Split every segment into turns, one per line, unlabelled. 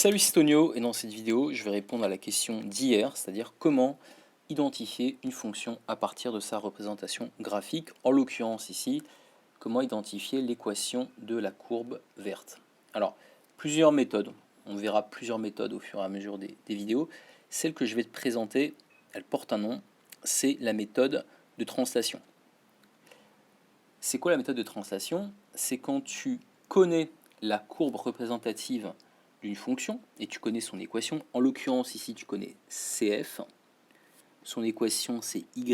Salut, c'est Tonio, et dans cette vidéo, je vais répondre à la question d'hier, c'est-à-dire comment identifier une fonction à partir de sa représentation graphique, en l'occurrence ici, comment identifier l'équation de la courbe verte. Alors, plusieurs méthodes, on verra plusieurs méthodes au fur et à mesure des vidéos. Celle que je vais te présenter, elle porte un nom, c'est la méthode de translation. C'est quoi la méthode de translation? C'est quand tu connais la courbe représentative d'une fonction et tu connais son équation. En l'occurrence ici tu connais CF, son équation c'est y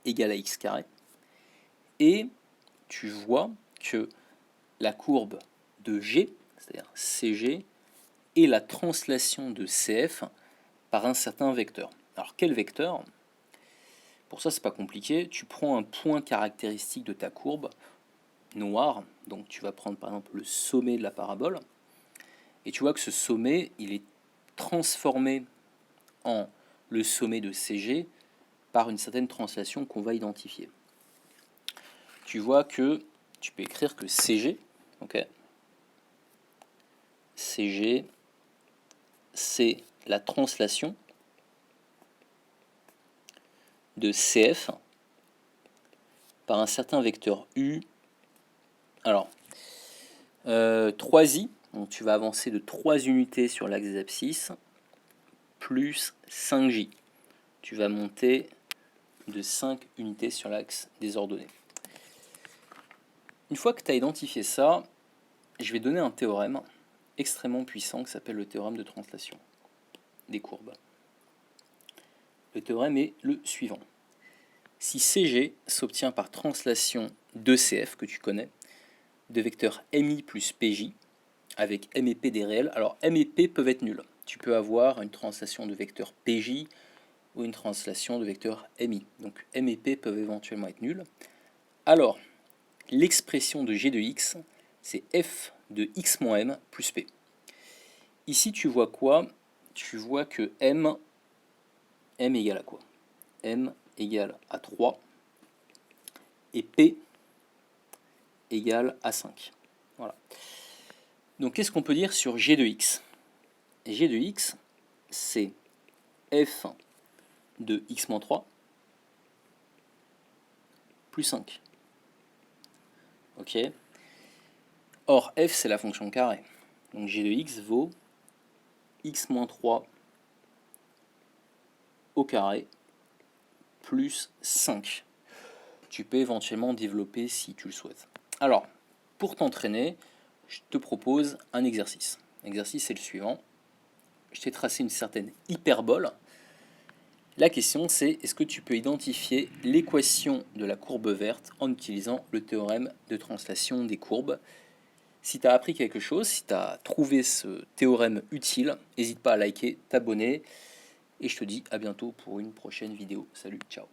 égale à x carré, et tu vois que la courbe de G, c'est-à-dire CG, est la translation de CF par un certain vecteur. Alors quel vecteur? Pour ça c'est pas compliqué, tu prends un point caractéristique de ta courbe noir, donc tu vas prendre par exemple le sommet de la parabole, et tu vois que ce sommet, il est transformé en le sommet de CG par une certaine translation qu'on va identifier. Tu vois que tu peux écrire que CG, ok, CG, c'est la translation de CF par un certain vecteur U. Alors, 3i, donc tu vas avancer de 3 unités sur l'axe des abscisses, plus 5j. Tu vas monter de 5 unités sur l'axe des ordonnées. Une fois que tu as identifié ça, je vais donner un théorème extrêmement puissant qui s'appelle le théorème de translation des courbes. Le théorème est le suivant. Si CG s'obtient par translation de CF, que tu connais, de vecteurs MI plus PJ, avec M et P des réels, alors M et P peuvent être nuls. Tu peux avoir une translation de vecteur PJ ou une translation de vecteur MI. Donc M et P peuvent éventuellement être nuls. Alors, l'expression de G de X, c'est F de X moins M plus P. Ici, tu vois quoi? Tu vois que M égale à quoi? M égale à 3 et P égale à 5. Voilà. Donc, qu'est-ce qu'on peut dire sur G de X? G de X, c'est F de X moins 3 plus 5. Ok. Or, F, c'est la fonction carré. Donc, G de X vaut X moins 3 au carré plus 5. Tu peux éventuellement développer si tu le souhaites. Alors, pour t'entraîner, je te propose un exercice. L'exercice c'est le suivant. Je t'ai tracé une certaine hyperbole. La question c'est, est-ce que tu peux identifier l'équation de la courbe verte en utilisant le théorème de translation des courbes? Si tu as appris quelque chose, si tu as trouvé ce théorème utile, n'hésite pas à liker, t'abonner, et je te dis à bientôt pour une prochaine vidéo. Salut, ciao.